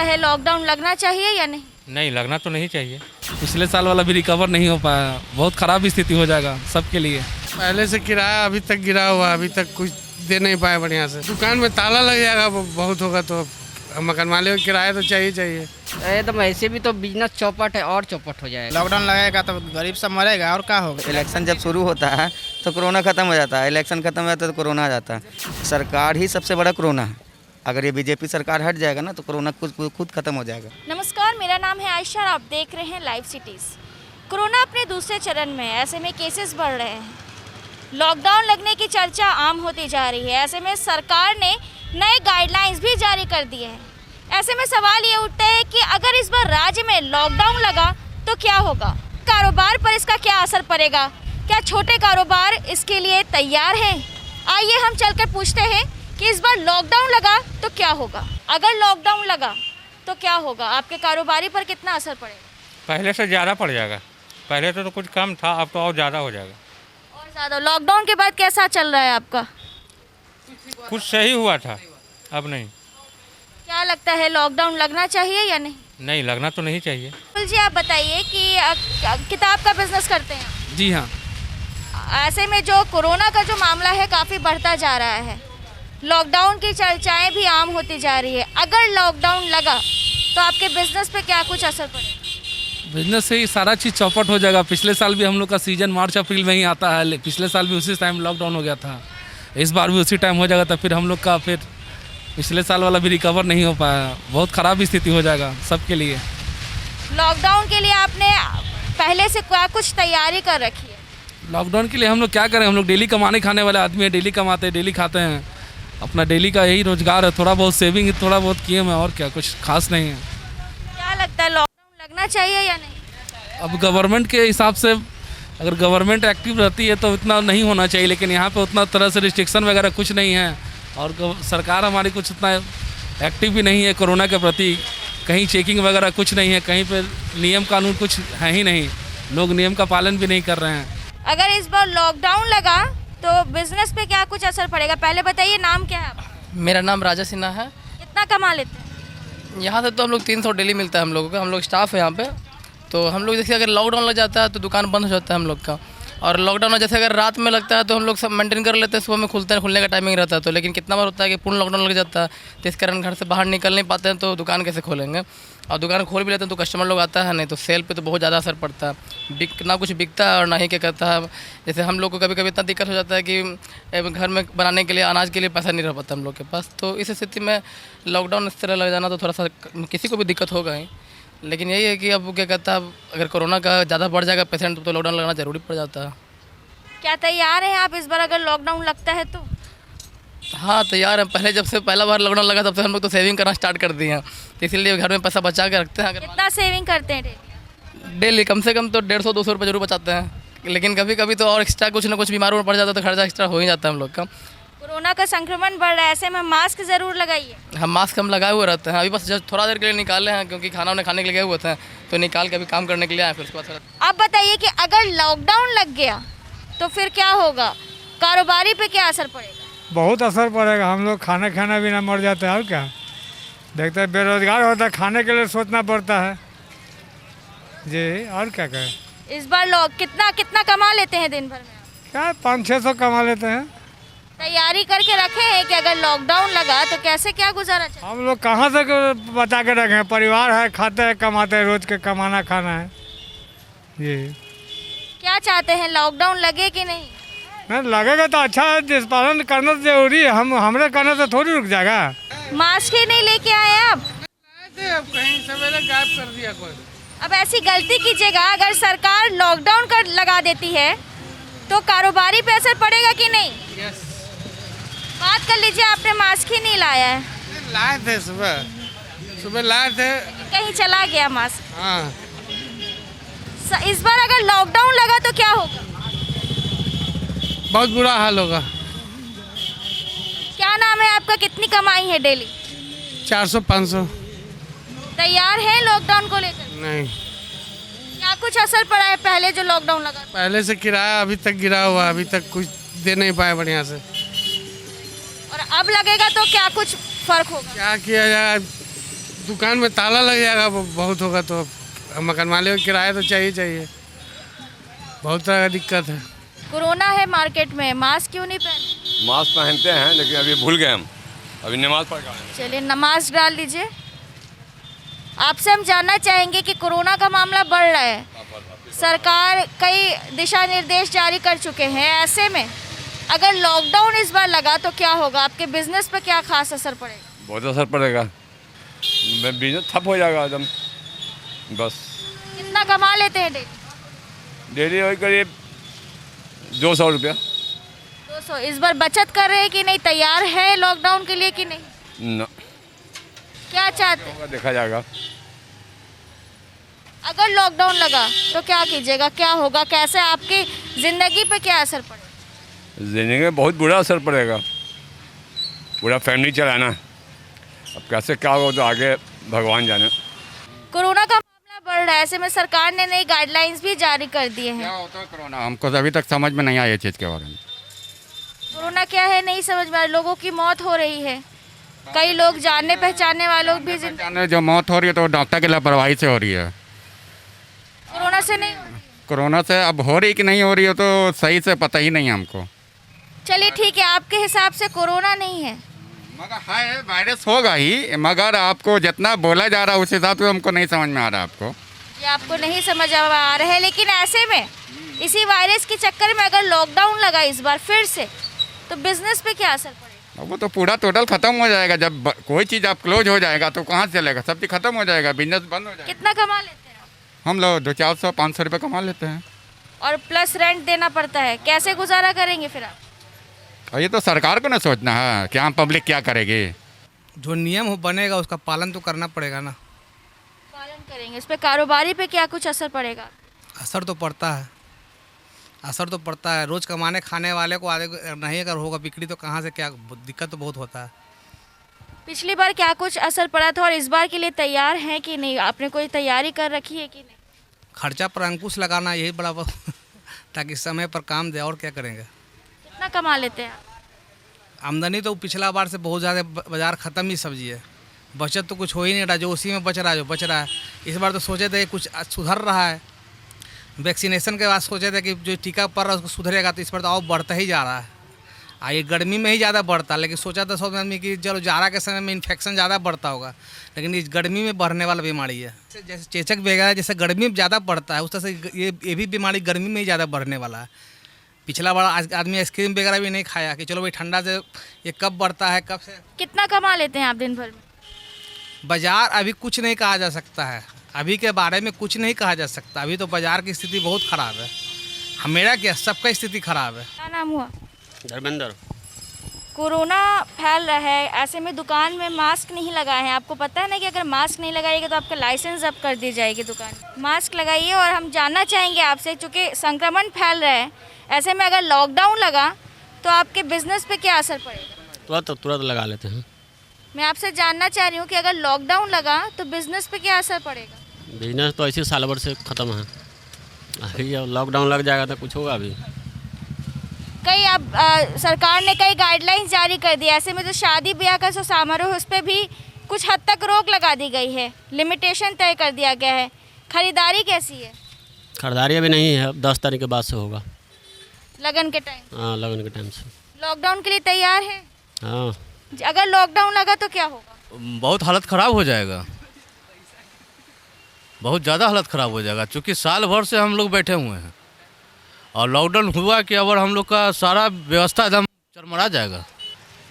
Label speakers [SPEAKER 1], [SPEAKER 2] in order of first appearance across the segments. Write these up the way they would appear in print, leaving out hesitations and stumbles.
[SPEAKER 1] लगता है लॉकडाउन लगना चाहिए या नहीं?
[SPEAKER 2] नहीं, लगना तो नहीं चाहिए।
[SPEAKER 3] पिछले साल वाला भी रिकवर नहीं हो पाया, बहुत ख़राब स्थिति हो जाएगा सबके लिए।
[SPEAKER 4] पहले से किराया अभी तक गिरा हुआ, अभी तक कुछ दे नहीं पाए बढ़िया से। दुकान में ताला लग जाएगा, बहुत होगा तो मकान मालिक को किराया तो चाहिए।
[SPEAKER 5] एकदम ऐसे भी तो बिजनेस चौपट है और चौपट हो जाएगा।
[SPEAKER 6] लॉकडाउन लगेगा तो गरीब सब मरेगा और क्या होगा।
[SPEAKER 7] इलेक्शन जब शुरू होता है तो कोरोना खत्म हो जाता है, इलेक्शन खत्म हो जाता है तो कोरोना आ जाता है। सरकार ही सबसे बड़ा कोरोना है। अगर ये बीजेपी सरकार हट जाएगा ना तो कोरोना खुद खत्म हो जाएगा।
[SPEAKER 1] नमस्कार, मेरा नाम है आयशा और आप देख रहे हैं लाइव सिटीज़। कोरोना अपने दूसरे चरण में है, ऐसे में केसेस बढ़ रहे हैं। लॉकडाउन लगने की चर्चा आम होती जा रही है। ऐसे में सरकार ने नए गाइडलाइंस भी जारी कर दिए हैं। ऐसे में सवाल ये उठता है कि अगर इस बार राज्य में लॉकडाउन लगा तो क्या होगा, कारोबार पर इसका क्या असर पड़ेगा, क्या छोटे कारोबार इसके लिए तैयार हैं? आइए हम चलकर पूछते हैं कि इस बार लॉकडाउन लगा तो क्या होगा। अगर लॉकडाउन लगा तो क्या होगा, आपके कारोबारी पर कितना असर पड़ेगा?
[SPEAKER 2] पहले से ज़्यादा पड़ जाएगा। पहले तो कुछ कम था, अब तो और ज़्यादा हो जाएगा।
[SPEAKER 1] और ज़्यादा। लॉकडाउन के बाद कैसा चल रहा है आपका?
[SPEAKER 2] कुछ सही हुआ था, अब नहीं।
[SPEAKER 1] क्या लगता है लॉकडाउन लगना चाहिए या नहीं?
[SPEAKER 2] नहीं, लगना तो नहीं चाहिए।
[SPEAKER 1] बिल्कुल जी, आप बताइए कि किताब का बिजनेस करते हैं।
[SPEAKER 3] जी हाँ।
[SPEAKER 1] ऐसे में जो कोरोना का जो मामला है काफ़ी बढ़ता जा रहा है, लॉकडाउन की चर्चाएं भी आम होती जा रही है। अगर लॉकडाउन लगा तो आपके बिजनेस पे क्या कुछ असर पड़ेगा?
[SPEAKER 3] बिजनेस से ही सारा चीज़ चौपट हो जाएगा। पिछले साल भी हम लोग का सीजन मार्च अप्रैल में ही आता है, पिछले साल भी उसी टाइम लॉकडाउन हो गया था, इस बार भी उसी टाइम हो जाएगा। तो फिर हम लोग का फिर पिछले साल वाला भी रिकवर नहीं हो पाया, बहुत ख़राब स्थिति हो जाएगा सबके लिए।
[SPEAKER 1] लॉकडाउन के लिए आपने पहले से क्या कुछ तैयारी कर रखी है?
[SPEAKER 3] लॉकडाउन के लिए हम लोग क्या करें, हम लोग डेली कमाने खाने वाले आदमी हैं, डेली कमाते हैं, डेली खाते हैं, अपना डेली का यही रोजगार है। थोड़ा बहुत सेविंग थोड़ा बहुत किए हैं और क्या, कुछ खास नहीं है।
[SPEAKER 1] क्या लगता है लॉकडाउन लगना चाहिए या नहीं?
[SPEAKER 3] अब गवर्नमेंट के हिसाब से अगर गवर्नमेंट एक्टिव रहती है तो इतना नहीं होना चाहिए, लेकिन यहाँ पे उतना तरह से रिस्ट्रिक्शन वगैरह कुछ नहीं है और सरकार हमारी कुछ उतना एक्टिव भी नहीं है कोरोना के प्रति। कहीं चेकिंग वगैरह कुछ नहीं है, कहीं पे नियम कानून कुछ है ही नहीं, लोग नियम का पालन भी नहीं कर रहे हैं।
[SPEAKER 1] अगर इस बार लॉकडाउन लगा तो बिजनेस पे क्या कुछ असर पड़ेगा? पहले बताइए, नाम क्या है आपका?
[SPEAKER 5] मेरा नाम राजा सिन्हा है।
[SPEAKER 1] कितना कमा लेते हैं?
[SPEAKER 5] यहाँ से तो हम लोग 300 डेली मिलता है हम लोगों का। हम लोग स्टाफ है यहाँ पे। तो हम लोग जैसे अगर लॉकडाउन लग जाता है तो दुकान बंद हो जाता है हम लोग का। और लॉकडाउन जैसे अगर रात में लगता है तो हम लोग सब मेंटेन कर लेते हैं, सुबह में खुलने का टाइमिंग रहता है। तो लेकिन कितना बार होता है कि पूर्ण लॉकडाउन लग जाता है तो इस कारण घर से बाहर निकल नहीं पाते हैं, तो दुकान कैसे खोलेंगे। और दुकान खोल भी लेते हैं तो कस्टमर लोग आता है नहीं, तो सेल पे तो बहुत ज़्यादा असर पड़ता है। ना कुछ बिकता है और ना ही क्या कहता है। जैसे हम लोग को कभी कभी इतना दिक्कत हो जाता है कि घर में बनाने के लिए अनाज के लिए पैसा नहीं रह पाता हम लोग के पास। तो इस स्थिति में लॉकडाउन इस तरह लग जाना तो थोड़ा सा किसी को भी दिक्कत होगा ही। लेकिन यही है कि अब क्या कहता है, अगर कोरोना का ज़्यादा बढ़ जाएगा पेशेंट तो लॉकडाउन लगना ज़रूरी पड़ जाता है।
[SPEAKER 1] क्या तैयार हैं आप इस बार अगर लॉकडाउन लगता है तो?
[SPEAKER 5] हाँ, तैयार है। पहले जब से पहला बार लॉकडाउन लगा तब से हम लोग तो सेविंग करना स्टार्ट कर दिए हैं, तो इसीलिए घर में पैसा बचा के रखते हैं। अगर
[SPEAKER 1] कितना सेविंग करते हैं
[SPEAKER 5] डेली कम से कम तो 150-200 रुपये जरूर बचाते हैं। लेकिन कभी कभी तो और एक्स्ट्रा कुछ ना कुछ बीमार पड़ जाता है तो खर्चा एक्स्ट्रा हो ही जाता है हम लोग का।
[SPEAKER 1] कोरोना का संक्रमण बढ़ रहा है, ऐसे में मास्क जरूर लगाइए।
[SPEAKER 5] हम मास्क लगाए हुए रहते हैं। अभी बस जस्ट थोड़ा देर के लिए निकाले हैं क्योंकि खाना उन्हें खाने के लिए गए हुए थे, तो निकाल के अभी काम करने के लिए आए। फिर उसके बाद
[SPEAKER 1] आप बताइए कि अगर लॉकडाउन लग गया तो फिर क्या होगा, कारोबारी पे क्या असर पड़ेगा?
[SPEAKER 4] बहुत असर पड़ेगा। हम लोग खाना बिना मर जाते हैं और क्या। देखते हैं बेरोजगार होता है, खाने के लिए सोचना पड़ता है जी, और क्या करें।
[SPEAKER 1] इस बार लोग कितना कमा लेते हैं दिन भर में?
[SPEAKER 4] क्या 500-600 कमा लेते हैं।
[SPEAKER 1] तैयारी करके रखे हैं कि अगर लॉकडाउन लगा तो कैसे क्या गुजारा चले?
[SPEAKER 4] हम लोग कहाँ से बचा के रखें, परिवार है, खाते हैं कमाते हैं, रोज के कमाना खाना है जी।
[SPEAKER 1] क्या चाहते हैं, लॉकडाउन लगे कि नहीं?
[SPEAKER 4] नहीं लगेगा तो अच्छा है, जिस पालन करना जरूरी है। हमरे करने से थोड़ी रुक जाएगा।
[SPEAKER 1] मास्क ही नहीं लेके आए आप?
[SPEAKER 4] अब कहीं सवेरे गायब कर दिया कोई।
[SPEAKER 1] अब ऐसी गलती कीजिएगा, अगर सरकार लॉकडाउन कर लगा देती है तो कारोबारी पे असर पड़ेगा कि नहीं?
[SPEAKER 4] यस।
[SPEAKER 1] बात कर लीजिए, आपने मास्क ही नहीं लाया है।
[SPEAKER 4] लाए थे सुबह लाए थे,
[SPEAKER 1] कहीं चला गया मास्क।
[SPEAKER 4] हाँ।
[SPEAKER 1] इस बार अगर लॉकडाउन लगा तो क्या होगा?
[SPEAKER 4] बहुत बुरा हाल होगा।
[SPEAKER 1] क्या नाम है आपका, कितनी कमाई है डेली?
[SPEAKER 4] 400-500।
[SPEAKER 1] तैयार है लॉकडाउन को लेकर?
[SPEAKER 4] नहीं,
[SPEAKER 1] क्या कुछ असर पड़ा है पहले जो लॉकडाउन लगा?
[SPEAKER 4] पहले से किराया अभी तक गिरा हुआ, अभी तक कुछ दे नहीं पाए बढ़िया से।
[SPEAKER 1] और अब लगेगा तो क्या कुछ फर्क होगा?
[SPEAKER 4] क्या किया जाए,
[SPEAKER 8] दुकान में ताला लग जाएगा, बहुत होगा तो मकान मालिक को किराया तो चाहिए। बहुत तरह का दिक्कत है।
[SPEAKER 1] कोरोना है मार्केट में, मास्क क्यों नहीं पहने?
[SPEAKER 9] मास्क पहनते हैं लेकिन अभी भूल गए हम, अभी नमाज पढ़ गए।
[SPEAKER 1] चलिए नमाज डाल लीजिए। आपसे हम जानना चाहेंगे कि कोरोना का मामला बढ़ रहा है, सरकार कई दिशा निर्देश जारी कर चुके हैं, ऐसे में अगर लॉकडाउन इस बार लगा तो क्या होगा? आपके बिजनेस पर क्या खास असर पड़ेगा?
[SPEAKER 9] बहुत असर पड़ेगा, बिजनेस ठप हो जाएगा एकदम। बस
[SPEAKER 1] कितना कमा लेते हैं डेली?
[SPEAKER 9] डेली वही करीब 200 रुपया।
[SPEAKER 1] 200। इस बार बचत कर रहे हैं कि नहीं? तैयार है लॉकडाउन के लिए कि नहीं?
[SPEAKER 9] न
[SPEAKER 1] क्या चाहते हैं?
[SPEAKER 9] देखा जाएगा।
[SPEAKER 1] अगर लॉकडाउन लगा तो क्या कीजिएगा, क्या होगा, कैसे आपकी ज़िंदगी पे क्या असर पड़ेगा?
[SPEAKER 9] जिंदगी में बहुत बुरा असर पड़ेगा, पूरा फैमिली चलाना। अब कैसे क्या होगा तो आगे भगवान जाने।
[SPEAKER 1] कोरोना का मामला बढ़ रहा है, ऐसे में सरकार ने नई गाइडलाइंस भी जारी कर दिए
[SPEAKER 10] क्या
[SPEAKER 1] हैं।
[SPEAKER 10] होता है कोरोना, हमको तो अभी तक समझ में नहीं आया ये चीज़ के बारे में।
[SPEAKER 1] कोरोना क्या है नहीं समझ में आ रहा, लोगों की मौत हो रही है, कई लोग जानने पहचानने वालों भी
[SPEAKER 10] पहचाने जो मौत हो रही है तो वो डॉक्टर की लापरवाही से हो रही है।
[SPEAKER 1] कोरोना से नहीं हो रही।
[SPEAKER 10] कोरोना से अब हो रही कि नहीं हो रही है तो सही से पता ही नहीं है हमको।
[SPEAKER 1] चलिए ठीक है, आपके हिसाब से कोरोना नहीं है?
[SPEAKER 10] मगर है, वायरस होगा ही, मगर आपको जितना बोला जा रहा है उस हिसाब से हमको नहीं समझ में आ रहा आपको।
[SPEAKER 1] ये आपको नहीं समझ आ रहा है, लेकिन ऐसे में इसी वायरस के चक्कर में अगर लॉकडाउन लगा इस बार फिर से तो बिजनेस पे क्या असर पड़ेगा?
[SPEAKER 10] वो तो पूरा टोटल खत्म हो जाएगा। जब कोई चीज़ आप क्लोज हो जाएगा तो कहाँ से चलेगा, सब चीज़ खत्म हो जाएगा, बिजनेस बंद हो जाएगा।
[SPEAKER 1] कितना कमा लेते हैं आप?
[SPEAKER 10] हम लोग 200-400-500 रुपये कमा लेते हैं।
[SPEAKER 1] और प्लस रेंट देना पड़ता है, कैसे गुजारा करेंगे फिर आप?
[SPEAKER 10] और ये तो सरकार को ना सोचना है कि हम पब्लिक क्या करेगी।
[SPEAKER 6] जो नियम हो बनेगा उसका पालन तो करना पड़ेगा ना।
[SPEAKER 1] पालन करेंगे, इस पे कारोबारी पे क्या कुछ असर पड़ेगा?
[SPEAKER 6] असर तो पड़ता है, असर तो पड़ता है। रोज़ कमाने खाने वाले को आगे नहीं अगर होगा बिक्री तो कहाँ से क्या, दिक्कत तो बहुत होता है।
[SPEAKER 1] पिछली बार क्या कुछ असर पड़ा था और इस बार के लिए तैयार हैं कि नहीं? आपने कोई तैयारी कर रखी है कि नहीं?
[SPEAKER 6] खर्चा पर अंकुश लगाना यही बड़ा ताकि समय पर काम दे, और क्या करेंगे।
[SPEAKER 1] कितना कमा लेते हैं आप?
[SPEAKER 6] आमदनी तो पिछला बार से बहुत ज़्यादा, बाज़ार ख़त्म ही सब्जी है, बचत तो कुछ हो ही नहीं रहा, जो उसी में बच रहा है जो बच रहा है। इस बार तो सोचे थे कुछ सुधर रहा है, वैक्सीनेशन के बाद सोचे थे कि जो टीका पड़ रहा है उसको सुधरेगा, तो इस पर तो और बढ़ता ही जा रहा है। ये गर्मी में ही ज़्यादा बढ़ता, लेकिन सोचा था सब आदमी कि चलो जाड़ा के समय में इन्फेक्शन ज़्यादा बढ़ता होगा, लेकिन इस गर्मी में बढ़ने वाला बीमारी है। जैसे चेचक वगैरह जैसे गर्मी में ज़्यादा बढ़ता है, उस तरह से ये भी बीमारी गर्मी में ही ज़्यादा बढ़ने वाला है। पिछला बार आदमी आइसक्रीम वगैरह भी नहीं खाया कि चलो भाई ठंडा से ये कब बढ़ता है कब से।
[SPEAKER 1] कितना कमा लेते हैं आप दिन भर में?
[SPEAKER 6] बाज़ार अभी कुछ नहीं कहा जा सकता है, अभी के बारे में कुछ नहीं कहा जा सकता। अभी तो बाज़ार की स्थिति बहुत ख़राब है। मेरा क्या, सबका स्थिति ख़राब है।
[SPEAKER 1] क्या नाम हुआ?
[SPEAKER 11] धर्मेंद्र।
[SPEAKER 1] कोरोना फैल रहा है, ऐसे में दुकान में मास्क नहीं लगाए हैं। आपको पता है ना कि अगर मास्क नहीं लगाइएगा तो आपका लाइसेंस जब्त कर दी जाएगी दुकान। मास्क लगाइए। और हम जानना चाहेंगे आपसे, चूँकि संक्रमण फैल रहा है, ऐसे में अगर लॉकडाउन लगा तो आपके बिजनेस पे क्या असर पड़ेगा?
[SPEAKER 11] तुरंत लगा लेते हैं।
[SPEAKER 1] मैं आपसे जानना चाह रही हूँ कि अगर लॉकडाउन लगा तो बिजनेस पे क्या असर पड़ेगा?
[SPEAKER 11] बिजनेस तो ऐसे साल भर से ख़त्म है, अभी लॉकडाउन लग जाएगा तो कुछ होगा। अभी
[SPEAKER 1] कई अब सरकार ने कई गाइडलाइंस जारी कर दी, ऐसे में जो शादी ब्याह का जो समारोह उस पर भी कुछ हद तक रोक लगा दी गई है, लिमिटेशन तय कर दिया गया है। खरीदारी कैसी है?
[SPEAKER 11] खरीदारी अभी नहीं है, 10 तारीख के बाद से होगा,
[SPEAKER 1] लगन के टाइम।
[SPEAKER 11] हाँ लगन के टाइम से।
[SPEAKER 1] लॉकडाउन के लिए तैयार है?
[SPEAKER 11] हाँ।
[SPEAKER 1] अगर लॉकडाउन लगा तो क्या होगा?
[SPEAKER 12] बहुत हालत ख़राब हो जाएगा, बहुत ज़्यादा हालत ख़राब हो जाएगा, क्योंकि साल भर से हम लोग बैठे हुए हैं और लॉकडाउन हुआ कि अब हम लोग का सारा व्यवस्था एकदम चरमरा जाएगा।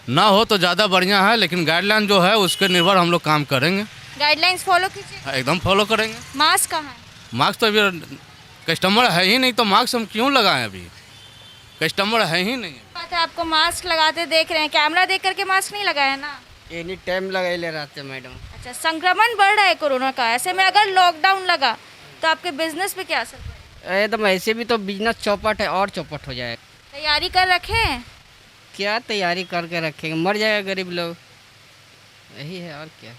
[SPEAKER 12] ना हो तो ज़्यादा बढ़िया है, लेकिन गाइडलाइन जो है उसके निर्भर हम लोग काम करेंगे।
[SPEAKER 1] गाइडलाइंस फॉलो कीजिए।
[SPEAKER 12] एकदम फॉलो करेंगे।
[SPEAKER 1] मास्क कहाँ है?
[SPEAKER 12] मास्क तो अभी कस्टमर है ही नहीं, तो मास्क हम क्यों लगाएं? अभी कस्टमर है ही नहीं।
[SPEAKER 1] बात है, आपको मास्क लगाते देख रहे हैं, कैमरा देख करके मास्क नहीं लगाया ना?
[SPEAKER 13] एनी टाइम लगा ले रहते मैडम।
[SPEAKER 1] अच्छा, संक्रमण बढ़ रहा है कोरोना का, ऐसे में अगर लॉकडाउन लगा तो आपके बिजनेस पे क्या असर पड़ेगा?
[SPEAKER 13] एकदम ऐसे भी तो बिजनेस चौपट है और चौपट हो जाएगा।
[SPEAKER 1] तैयारी कर रखे हैं?
[SPEAKER 13] क्या तैयारी करके रखेंगे, मर जाएगा गरीब लोग, यही है और क्या।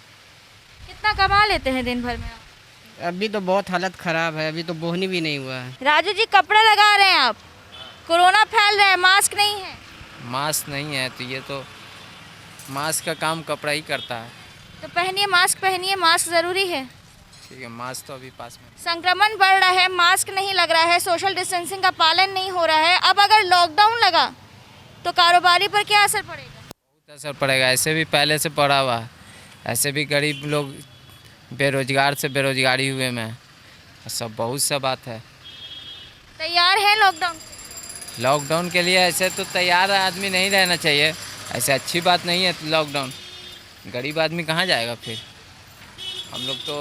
[SPEAKER 1] कितना कमा लेते हैं दिन भर में आप?
[SPEAKER 13] अभी तो बहुत हालत ख़राब है, अभी तो बोहनी भी नहीं हुआ है।
[SPEAKER 1] राजू जी, कपड़े लगा रहे हैं आप, कोरोना फैल रहा है, मास्क नहीं है।
[SPEAKER 14] मास्क नहीं है तो ये तो मास्क का काम कपड़ा ही करता है।
[SPEAKER 1] तो पहनिए, मास्क ज़रूरी है।
[SPEAKER 5] ठीक है, मास्क तो अभी पास में।
[SPEAKER 1] संक्रमण बढ़ रहा है, मास्क नहीं लग रहा है, सोशल डिस्टेंसिंग का पालन नहीं हो रहा है। अब अगर लॉकडाउन लगा तो कारोबारी पर क्या असर पड़ेगा?
[SPEAKER 5] बहुत असर पड़ेगा, ऐसे भी पहले से पड़ा हुआ है। ऐसे भी गरीब लोग बेरोजगार से बेरोजगारी हुए में सब बहुत सा बात है।
[SPEAKER 1] तैयार है लॉकडाउन?
[SPEAKER 5] लॉकडाउन के लिए ऐसे तो तैयार आदमी नहीं रहना चाहिए, ऐसे अच्छी बात नहीं है लॉकडाउन। गरीब आदमी कहाँ जाएगा फिर? हम लोग तो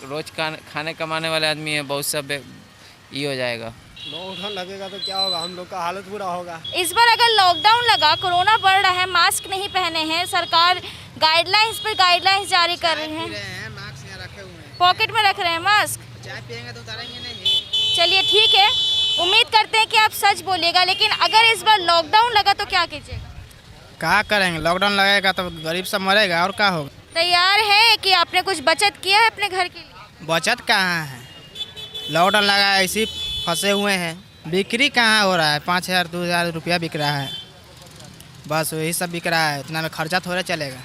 [SPEAKER 5] रोज़ खाने कमाने वाले आदमी हैं, बहुत सब ये हो जाएगा।
[SPEAKER 14] लॉकडाउन लगेगा तो क्या होगा, हम लोग का हालत बुरा होगा।
[SPEAKER 1] इस बार अगर लॉकडाउन लगा, कोरोना बढ़ रहा है, मास्क नहीं पहने हैं, सरकार गाइडलाइंस पर गाइडलाइंस जारी कर रही है,
[SPEAKER 14] मास्क यहाँ रखे हुए हैं,
[SPEAKER 1] पॉकेट में रख रहे हैं मास्क।
[SPEAKER 14] चाय पियेंगे तो उतारेंगे नहीं।
[SPEAKER 1] चलिए ठीक है, उम्मीद करते हैं कि आप सच बोलिएगा, लेकिन अगर इस बार लॉकडाउन लगा तो क्या कीजिएगा?
[SPEAKER 14] क्या करेंगे, लॉकडाउन लगेगा तो गरीब सब मरेगा और क्या होगा।
[SPEAKER 1] तैयार है कि आपने कुछ बचत किया है अपने घर के लिए?
[SPEAKER 14] बचत कहाँ है, लॉकडाउन लगा है, ऐसे फंसे हुए हैं। बिक्री कहाँ हो रहा है, 5,000 2,000 रुपया बिक रहा है, बस वही सब बिक रहा है। इतना में खर्चा थोड़ा चलेगा।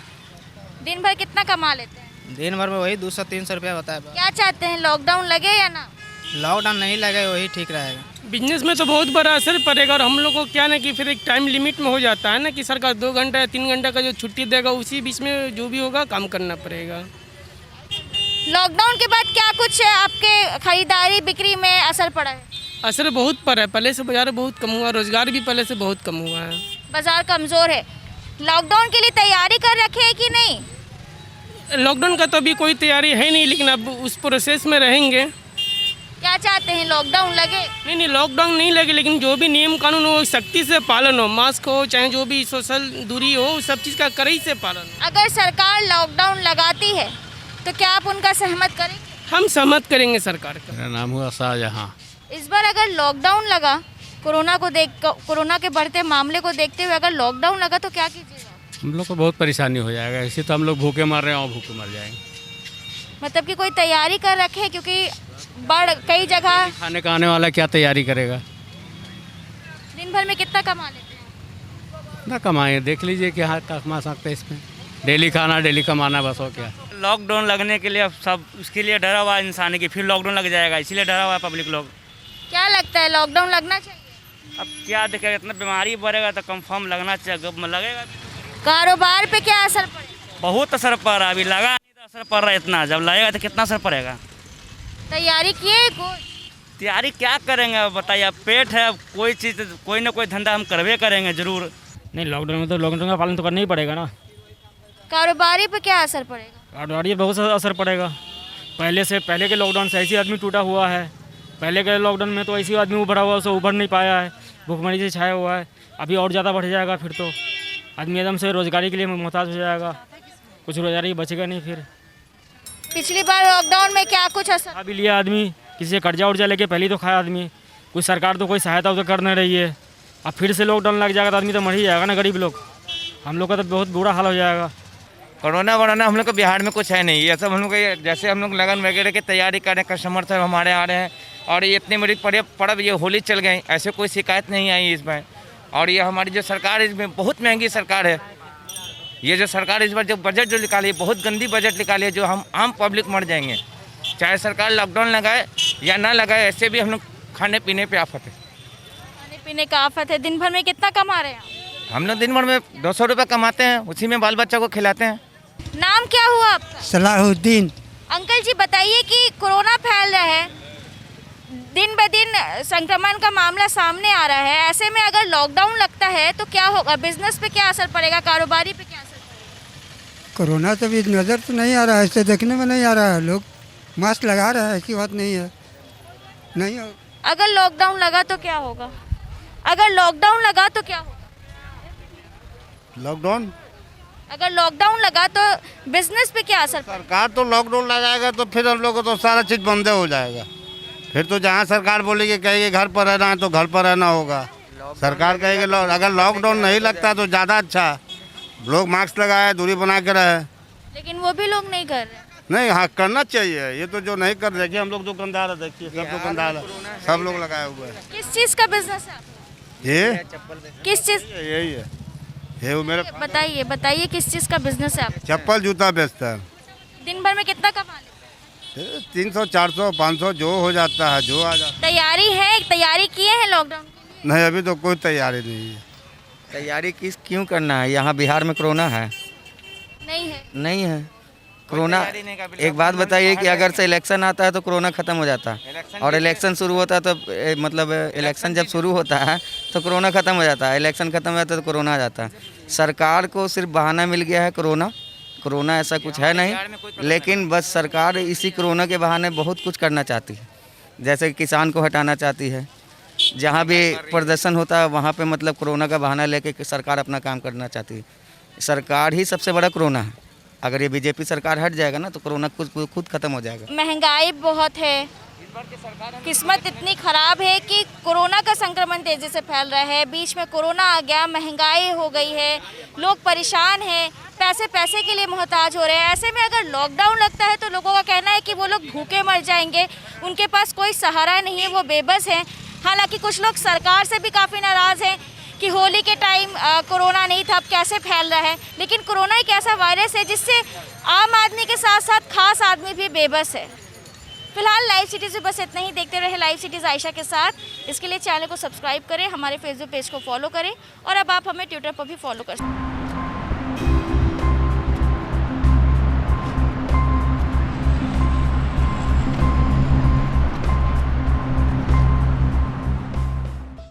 [SPEAKER 1] दिन भर कितना कमा लेते हैं?
[SPEAKER 14] दिन भर में वही 200-300 रुपया होता है।
[SPEAKER 1] क्या चाहते हैं, लॉकडाउन लगे या ना?
[SPEAKER 14] लॉकडाउन नहीं लगे वही ठीक रहेगा।
[SPEAKER 15] बिजनेस में तो बहुत बड़ा असर पड़ेगा, और हम लोग को क्या ना कि फिर एक टाइम लिमिट में हो जाता है ना कि सरकार 2 घंटा या 3 घंटा का जो छुट्टी देगा, उसी बीच में जो भी होगा काम करना पड़ेगा।
[SPEAKER 1] लॉकडाउन के बाद क्या कुछ आपके खरीदारी बिक्री में असर पड़ा है?
[SPEAKER 15] असर बहुत पड़ा है, पहले से बाजार बहुत कम हुआ, रोजगार भी पहले से बहुत कम हुआ है।
[SPEAKER 1] बाजार कमज़ोर है। लॉकडाउन के लिए तैयारी कर रखे हैं कि नहीं?
[SPEAKER 15] लॉकडाउन का तो अभी कोई तैयारी है नहीं, लेकिन अब उस प्रोसेस में रहेंगे।
[SPEAKER 1] क्या चाहते हैं, लॉकडाउन लगे?
[SPEAKER 15] नहीं, लॉकडाउन नहीं लगे, लेकिन जो भी नियम कानून हो सख्ती से पालन हो, मास्क हो चाहे जो भी सोशल दूरी हो, सब चीज़ का कड़ाई से पालन।
[SPEAKER 1] अगर सरकार लॉकडाउन लगाती है तो क्या आप उनका सहमत करेंगे?
[SPEAKER 15] हम सहमत करेंगे सरकार का।
[SPEAKER 12] मेरा नाम हुआ शाहजहां।
[SPEAKER 1] इस बार अगर लॉकडाउन लगा, कोरोना के बढ़ते मामले को देखते हुए अगर लॉकडाउन लगा तो क्या कीजिएगा?
[SPEAKER 12] हम लोग को बहुत परेशानी हो जाएगा, इसी तो हम लोग भूखे मर रहे हैं और भूखे मर जाएंगे।
[SPEAKER 1] मतलब कि कोई तैयारी कर रखे है, क्योंकि कई जगह
[SPEAKER 12] खाने का आने वाला क्या तैयारी करेगा?
[SPEAKER 1] दिन भर में कितना कमा लेते हैं?
[SPEAKER 12] ना कमाए, देख लीजिए क्या कमा सकते हैं इसमें। डेली खाना डेली कमाना, बस हो क्या।
[SPEAKER 16] लॉकडाउन लगने के लिए अब सब उसके लिए डरा हुआ इंसान है कि फिर लॉकडाउन लग जाएगा, इसीलिए डरा हुआ है पब्लिक लोग।
[SPEAKER 1] क्या लगता है, लॉकडाउन लगना चाहिए?
[SPEAKER 16] अब क्या देखेगा, इतना बीमारी बढ़ेगा तो कंफर्म लगना चाहिए, लगेगा।
[SPEAKER 1] कारोबार पे क्या असर पड़ेगा?
[SPEAKER 16] बहुत असर पड़ रहा है, अभी लगा नहीं तो असर पड़ रहा है इतना, जब लगेगा तो कितना असर पड़ेगा।
[SPEAKER 1] तैयारी किए?
[SPEAKER 16] तैयारी क्या करेंगे अब बताइए, अब पेट है, अब कोई चीज़ कोई ना कोई धंधा हम करवे करेंगे जरूर।
[SPEAKER 2] नहीं, लॉकडाउन में तो लॉकडाउन का पालन तो करना ही पड़ेगा ना।
[SPEAKER 1] कारोबारी पे क्या असर पड़ेगा?
[SPEAKER 2] कारोबारी बहुत असर पड़ेगा। पहले के लॉकडाउन से ऐसे आदमी टूटा हुआ है, पहले के लॉकडाउन में तो ऐसे आदमी उभरा हुआ, उसे उभर नहीं पाया है, भूखमरी से छाया हुआ है। अभी और ज़्यादा बढ़ जाएगा, फिर तो आदमी एकदम से रोजगारी के लिए मोहताज हो जाएगा, कुछ रोजगारी बचेगा नहीं। फिर
[SPEAKER 1] पिछली बार लॉकडाउन में क्या कुछ असर?
[SPEAKER 2] अभी लिया आदमी, किसी से कर्जा उर्जा लेके पहले तो खाया आदमी, कोई सरकार तो कोई सहायता तो कर नहीं रही है। अब फिर से लॉकडाउन लग जाएगा तो आदमी तो मर ही जाएगा ना, गरीब लोग। हम लोग का तो बहुत बुरा हाल हो जाएगा।
[SPEAKER 7] कोरोना वरोना हम लोग को बिहार में कुछ है नहीं, ये सब हम लोग जैसे हम लोग लगन वगैरह की तैयारी कर रहे हैं, कस्टमर सब हमारे आ रहे हैं, और ये इतनी बड़ी पर्व ये होली चल गई, ऐसे कोई शिकायत नहीं आई इसमें। और ये हमारी जो सरकार है, इसमें बहुत महंगी सरकार है। ये जो सरकार इस बार जो बजट जो निकाली है, बहुत गंदी बजट निकाली है, जो हम आम पब्लिक मर जाएंगे। चाहे सरकार लॉकडाउन लगाए या ना लगाए, ऐसे भी हम लोग खाने पीने पे आफत है।
[SPEAKER 1] खाने पीने का आफत है। दिन भर में कितना कमा रहे हैं?
[SPEAKER 7] हम लोग दिन भर में 200 रुपये कमाते हैं, उसी में बाल बच्चा को खिलाते हैं।
[SPEAKER 1] नाम क्या हुआ आपका?
[SPEAKER 14] सलाहुद्दीन।
[SPEAKER 1] अंकल जी बताइए कि कोरोना फैल रहा है, दिन ब दिन संक्रमण का मामला सामने आ रहा है, ऐसे में अगर लॉकडाउन लगता है तो क्या होगा? बिजनेस पे क्या असर पड़ेगा, कारोबारी पे क्या असर पड़ेगा?
[SPEAKER 14] कोरोना तो भी नज़र तो नहीं आ रहा है, ऐसे देखने में नहीं आ रहा है, लोग मास्क लगा रहे हैं, ऐसी बात नहीं है। नहीं हो।
[SPEAKER 1] अगर लॉकडाउन लगा तो क्या होगा? अगर लॉकडाउन लगा तो क्या होगा?
[SPEAKER 8] लॉकडाउन
[SPEAKER 1] अगर लॉकडाउन लगा तो बिजनेस पे क्या असर पड़ेगा?
[SPEAKER 8] सरकार तो लॉकडाउन लगाएगा तो फिर हम लोग को तो सारा चीज़ बंद हो जाएगा। फिर तो जहाँ सरकार बोलेगी कहेगी घर पर रहना है तो घर पर रहना होगा। सरकार कहेगी अगर लॉकडाउन नहीं लगता तो ज़्यादा अच्छा, लोग मास्क लगाए, दूरी बना के रहे।
[SPEAKER 1] लेकिन वो भी लोग नहीं कर रहे।
[SPEAKER 8] नहीं, हाँ करना चाहिए, ये तो जो नहीं कर, देखिए हम लोग दुकानदार है, देखिए सब दुकानदार है, सब लोग लगाए हुए हैं।
[SPEAKER 1] किस चीज़ का बिजनेस है आपका?
[SPEAKER 8] ये
[SPEAKER 1] किस चीज़?
[SPEAKER 8] यही है, ये वो मेरे
[SPEAKER 1] बताइए किस चीज़ का बिजनेस है आप?
[SPEAKER 8] चप्पल जूता बेचता है।
[SPEAKER 1] दिन भर में कितना कमा लेते?
[SPEAKER 8] 300 400 500 जो हो जाता है, जो आ जाता
[SPEAKER 1] तैयारी किए हैं लॉकडाउन के लिए?
[SPEAKER 8] नहीं, अभी तो कोई तैयारी नहीं है।
[SPEAKER 7] तैयारी क्यों करना है? यहाँ बिहार में कोरोना है? नहीं है कोरोना। एक बात बताइए कि अगर से इलेक्शन आता है तो कोरोना ख़त्म हो जाता है, और इलेक्शन शुरू होता है तो मतलब इलेक्शन जब शुरू होता है तो कोरोना ख़त्म हो जाता है, इलेक्शन ख़त्म हो जाता है तो कोरोना आ जाता है। सरकार को सिर्फ बहाना मिल गया है कोरोना ऐसा कुछ है नहीं, लेकिन बस सरकार इसी कोरोना के बहाने बहुत कुछ करना चाहती है। जैसे किसान को हटाना चाहती है, जहाँ भी प्रदर्शन होता है वहाँ पे मतलब कोरोना का बहाना लेके सरकार अपना काम करना चाहती है। सरकार ही सबसे बड़ा कोरोना है। अगर ये बीजेपी सरकार हट जाएगा ना तो कोरोना खुद खत्म हो जाएगा।
[SPEAKER 1] महंगाई बहुत है, किस्मत इतनी खराब है कि कोरोना का संक्रमण तेजी से फैल रहा है, बीच में कोरोना आ गया, महंगाई हो गई है, लोग परेशान हैं, पैसे के लिए मोहताज हो रहे हैं। ऐसे में अगर लॉकडाउन लगता है तो लोगों का कहना है कि वो लोग भूखे मर जाएंगे, उनके पास कोई सहारा नहीं है, वो बेबस हैं। हालांकि कुछ लोग सरकार से भी काफ़ी नाराज़ हैं कि होली के टाइम कोरोना नहीं था, अब कैसे फैल रहा है। लेकिन कोरोना एक ऐसा वायरस है जिससे आम आदमी के साथ साथ खास आदमी भी बेबस है। फिलहाल लाइव सिटीज़ में बस इतना ही। देखते रहे लाइव सिटीज़ आयशा के साथ। इसके लिए चैनल को सब्सक्राइब करें, हमारे फेसबुक पेज को फॉलो करें, और अब आप हमें ट्विटर पर भी फॉलो कर सकते हैं।